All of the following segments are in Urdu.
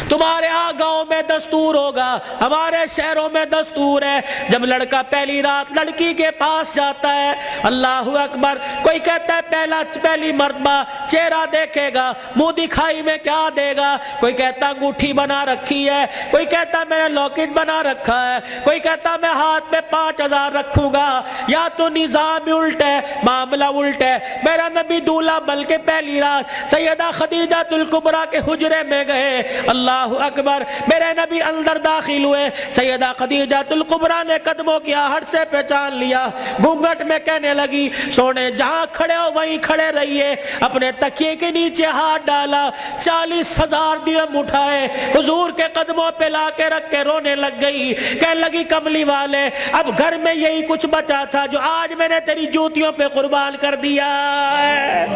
تمہارے ہاں گاؤں میں دستور ہوگا، ہمارے شہروں میں دستور ہے، جب لڑکا پہلی رات لڑکی کے پاس جاتا ہے، اللہ اکبر، کوئی کہتا ہے پہلی مرتبہ چہرہ دیکھے گا، منہ دکھائی میں کیا دے گا، کوئی کہتا انگوٹھی بنا رکھی ہے، کوئی کہتا میں نے لاکٹ بنا رکھا ہے، کوئی کہتا میں ہاتھ میں 5000 رکھوں گا۔ یا تو نظام الٹ ہے، معاملہ الٹ ہے۔ میرا نبی دولہا بلکہ پہلی رات سیدہ خدیجہ الکبریٰ کے حجرے میں گئے، اللہ اکبر، میرے نبی اندر داخل ہوئے، سیدہ خدیجہ الکبریٰ نے قدموں کی آہٹ سے پہچان لیا، گھونگھٹ میں کہنے لگی سونے جہاں کھڑے ہو وہیں کھڑے رہیے، اپنے تکیے کے نیچے ہاتھ ڈالا، 40,000 درہم اٹھائے، حضور کے قدموں پہ لا کے رکھ کے رونے لگ گئی، کہنے لگی کملی والے اب گھر میں یہی کچھ بچا تھا جو آج میں نے تیری جوتیوں پہ قربان کر دیا ہے۔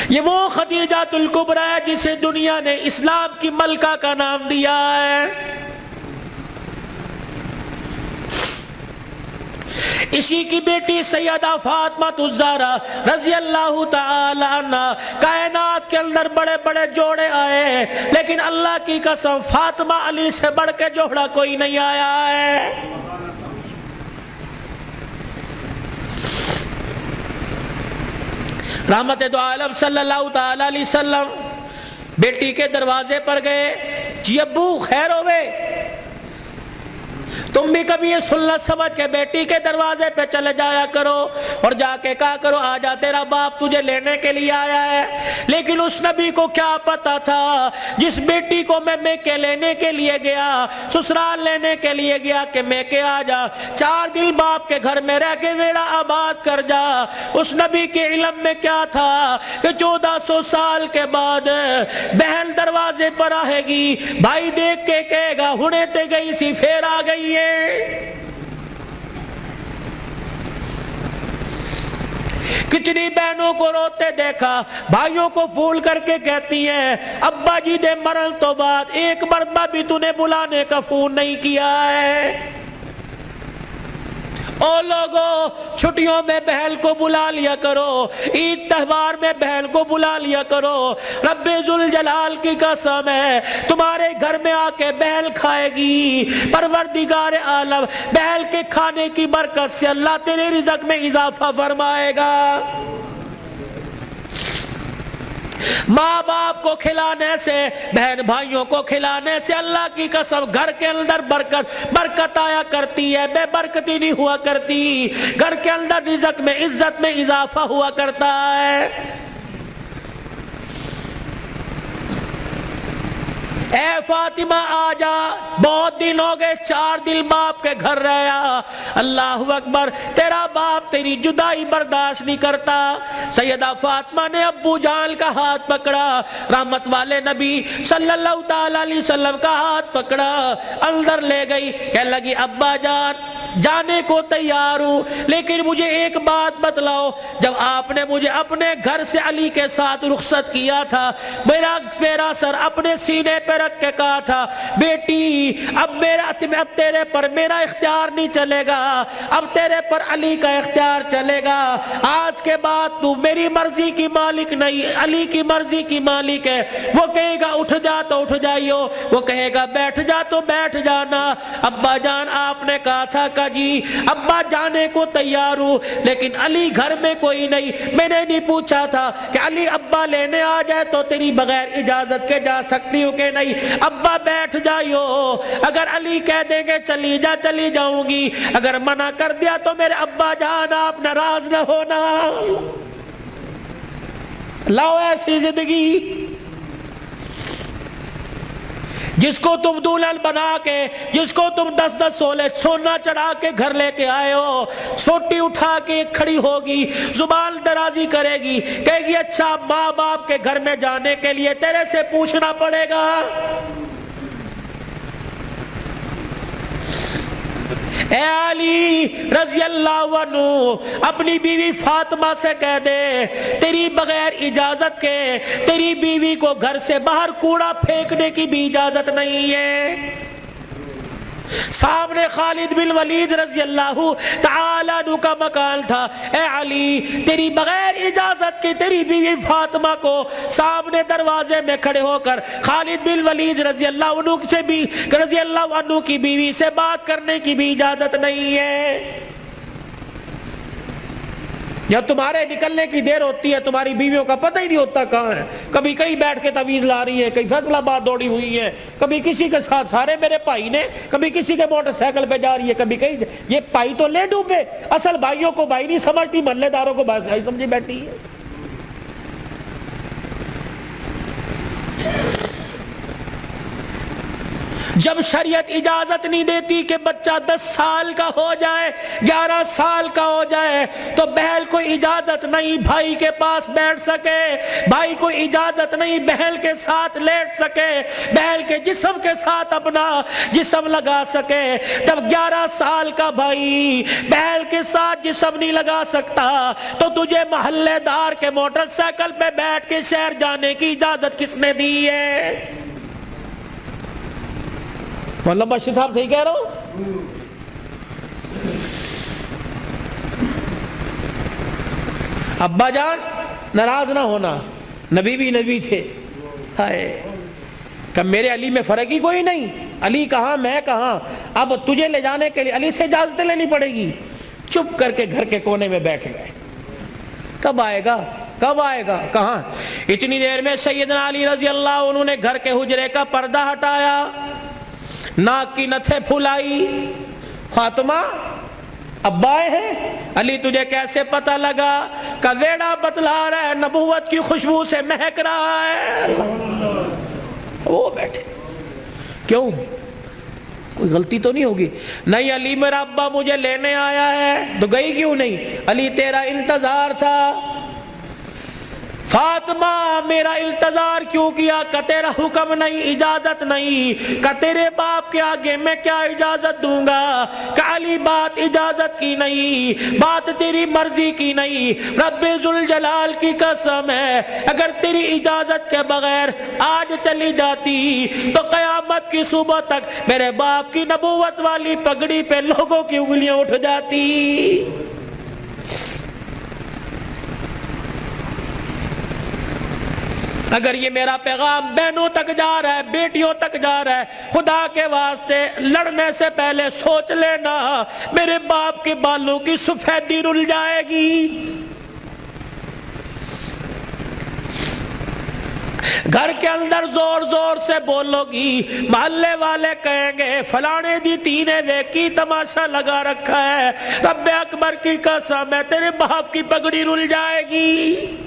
یہ وہ خدیجہ الکبریٰ ہے جسے دنیا نے اسلام کی ملکہ کا نام دیا ہے۔ اسی کی بیٹی سیدہ فاطمہ الزہرا رضی اللہ تعالی عنہ، کائنات کے اندر بڑے بڑے جوڑے آئے لیکن اللہ کی قسم فاطمہ علی سے بڑھ کے جوڑا کوئی نہیں آیا ہے۔ رحمت دو عالم صلی اللہ تعالی علیہ وسلم بیٹی کے دروازے پر گئے، جی ابو خیر ہوئے، تم بھی کبھی یہ سننا سمجھ کے بیٹی کے دروازے پہ چلے جایا کرو اور جا کے کہا کرو آجا تیرا باپ تجھے لینے کے لیے آیا ہے۔ لیکن اس نبی کو کیا پتا تھا جس بیٹی کو میں میکے لینے کے لیے گیا، سسرال لینے کے لیے گیا کہ میکے آجا، 4 دن باپ کے گھر میں رہ کے ویڑا آباد کر جا، اس نبی کے علم میں کیا تھا کہ 1400 سال کے بعد بہن دروازے پر آئے گی، بھائی دیکھ کے کہے گا ہنے تے گئی سی پھر آ گئی ہے۔ کتنی بہنوں کو روتے دیکھا، بھائیوں کو پھول کر کے کہتی ہیں ابا جی نے مرن تو بعد ایک مرتبہ بھی تو نے بلانے کا فون نہیں کیا ہے۔ او لوگو چھٹیوں میں بہن کو بلا لیا کرو، عید تہوار میں بہن کو بلا لیا کرو، رب ذوالجلال کی قسم ہے تمہارے گھر میں آ کے بہن کھائے گی، پروردگار عالم بہن کے کھانے کی برکت سے اللہ تیرے رزق میں اضافہ فرمائے گا۔ ماں باپ کو کھلانے سے، بہن بھائیوں کو کھلانے سے اللہ کی قسم گھر کے اندر برکت آیا کرتی ہے، بے برکتی نہیں ہوا کرتی، گھر کے اندر رزق میں عزت میں اضافہ ہوا کرتا ہے۔ اے فاطمہ آجا، بہت دن ہو گئے، 4 دن باپ کے گھر رہا، اللہ اکبر، تیرا باپ تیری جدائی برداشت نہیں کرتا۔ سیدہ فاطمہ نے ابو جان کا ہاتھ پکڑا، رحمت والے نبی صلی اللہ تعالی علیہ وسلم کا ہاتھ پکڑا، اندر لے گئی، کہنے لگی ابا جان جانے کو تیار ہوں لیکن مجھے ایک بات بتلاؤ، جب آپ نے مجھے اپنے گھر سے علی کے ساتھ رخصت کیا تھا، میرا سر اپنے سینے پہ رکھ کے کہا تھا بیٹی اب تیرے پر میرا اختیار نہیں چلے گا، اب تیرے پر علی کا اختیار چلے گا، آج کے بعد تو میری مرضی کی مالک نہیں، علی کی مرضی کی مالک ہے، وہ کہے گا اٹھ جا تو اٹھ جائیو، وہ کہے گا بیٹھ جا تو بیٹھ جانا۔ ابا جان آپ نے کہا تھا کہ جی ابا جانے کو تیار ہوں لیکن علی گھر میں کوئی نہیں، میں نے نہیں پوچھا تھا کہ علی ابا لینے آ جائے تو تیری بغیر اجازت کے جا سکتی ہوں کہ نہیں، ابا بیٹھ جائیو، اگر علی کہہ دیں گے چلی جا چلی جاؤں گی، اگر منع کر دیا تو میرے ابا جان آپ ناراض نہ ہونا۔ لاؤ ایسی زندگی جس کو تم دلہن بنا کے، جس کو تم 10-10 تولے سونا چڑھا کے گھر لے کے آئے ہو، سوٹی اٹھا کے کھڑی ہوگی، زبان درازی کرے گی، کہے گی اچھا ماں باپ کے گھر میں جانے کے لیے تیرے سے پوچھنا پڑے گا۔ اے علی رضی اللہ عنہ اپنی بیوی فاطمہ سے کہہ دے تیری بغیر اجازت کے تیری بیوی کو گھر سے باہر کوڑا پھینکنے کی بھی اجازت نہیں ہے۔ سامنے خالد بن ولید رضی اللہ تعالیٰ عنہ کا مکان تھا. اے علی تیری بغیر اجازت کی تیری بیوی فاطمہ کو سامنے دروازے میں کھڑے ہو کر خالد بن ولید رضی اللہ عنہ کی بیوی سے بات کرنے کی بھی اجازت نہیں ہے. جب تمہارے نکلنے کی دیر ہوتی ہے تمہاری بیویوں کا پتہ ہی نہیں ہوتا کہاں ہے. کبھی کہیں بیٹھ کے تعویذ لا رہی ہے, کہیں فیصلہ آباد دوڑی ہوئی ہے, کبھی کسی کے ساتھ سارے میرے بھائی نے, کبھی کسی کے موٹر سائیکل پہ جا رہی ہے, کبھی کہیں. یہ بھائی تو لے ڈوبے, اصل بھائیوں کو بھائی نہیں سمجھتی, محلے داروں کو بھائی سمجھی بیٹھی ہے. جب شریعت اجازت نہیں دیتی کہ بچہ 10 سال کا ہو جائے, 11 سال کا ہو جائے, تو بہن کو اجازت نہیں بھائی کے پاس بیٹھ سکے, بھائی کو اجازت نہیں بہن کے ساتھ لیٹ سکے, بہن کے جسم کے ساتھ اپنا جسم لگا سکے. جب 11 سال کا بھائی بہن کے ساتھ جسم نہیں لگا سکتا تو تجھے محلے دار کے موٹر سائیکل پہ بیٹھ کے شہر جانے کی اجازت کس نے دی ہے؟ مولانا بشیر صاحب صحیح کہہ رہا ہوں؟ ابا جان ناراض نہ ہونا, نبی بھی نبی تھے. ہائے کہ میرے علی میں فرق ہی کوئی نہیں, علی کہاں میں کہاں, اب تجھے لے جانے کے لیے علی سے اجازت لینی پڑے گی. چپ کر کے گھر کے کونے میں بیٹھ گئے. کب آئے گا کب آئے گا کہاں. اتنی دیر میں سیدنا علی رضی اللہ عنہ نے گھر کے حجرے کا پردہ ہٹایا, ناک کی نتھے پھلائی. فاطمہ ابا آئے ہیں. علی تجھے کیسے پتہ لگا؟ کہ ویڑا بتلا رہا ہے, نبوت کی خوشبو سے مہک رہا ہے. وہ بیٹھے. کیوں, کوئی غلطی تو نہیں ہوگی؟ نہیں علی میرا ابا مجھے لینے آیا ہے. تو گئی کیوں نہیں؟ علی تیرا انتظار تھا. فاطمہ میرا انتظار کیوں کیا؟ کہ تیرا حکم نہیں, اجازت نہیں. کہ تیرے باپ کے آگے میں کیا اجازت دوں گا؟ کہ علی بات اجازت کی نہیں, بات تیری مرضی کی نہیں. رب ذوالجلال کی قسم ہے اگر تیری اجازت کے بغیر آج چلی جاتی تو قیامت کی صبح تک میرے باپ کی نبوت والی پگڑی پہ لوگوں کی انگلیاں اٹھ جاتی. اگر یہ میرا پیغام بہنوں تک جا رہا ہے, بیٹیوں تک جا رہا ہے, خدا کے واسطے لڑنے سے پہلے سوچ لینا میرے باپ کے بالوں کی سفیدی رل جائے گی. گھر کے اندر زور زور سے بولو گی, محلے والے کہیں گے فلانے دی تینے ویکی تماشا لگا رکھا ہے. رب اکبر کی قسم ہے تیرے باپ کی پگڑی رل جائے گی.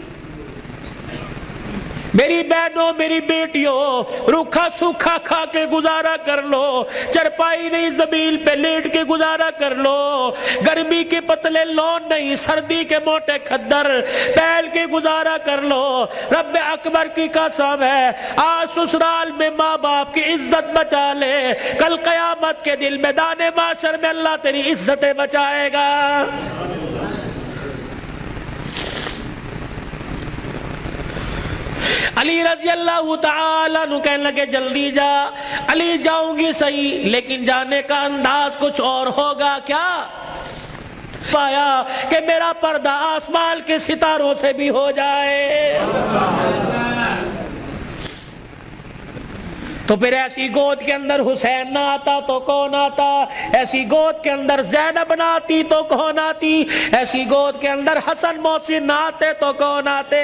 میری بہنوں میری بیٹیوں روکھا سوکھا کھا کے گزارا کر لو, چرپائی نہیں زمین پہ لیٹ کے گزارا کر لو, گرمی کے پتلے لون نہیں سردی کے موٹے کھدر پہل کے گزارا کر لو. رب اکبر کی قسم ہے آج سسرال میں ماں باپ کی عزت بچا لے, کل قیامت کے دل میدان معاشر میں اللہ تیری عزتیں بچائے گا. علی رضی اللہ تعالیٰ عنہ کہنے لگے جلدی جا. علی جاؤں گی صحیح لیکن جانے کا انداز کچھ اور ہوگا. کیا پایا کہ میرا پردہ آسمان کے ستاروں سے بھی ہو جائے. تو پھر ایسی گود کے اندر حسین نہ آتا تو کون آتا, ایسی گود کے اندر زینب نہ آتی تو کون آتی, ایسی گود کے اندر حسن محسن نہ آتے تو کون آتے.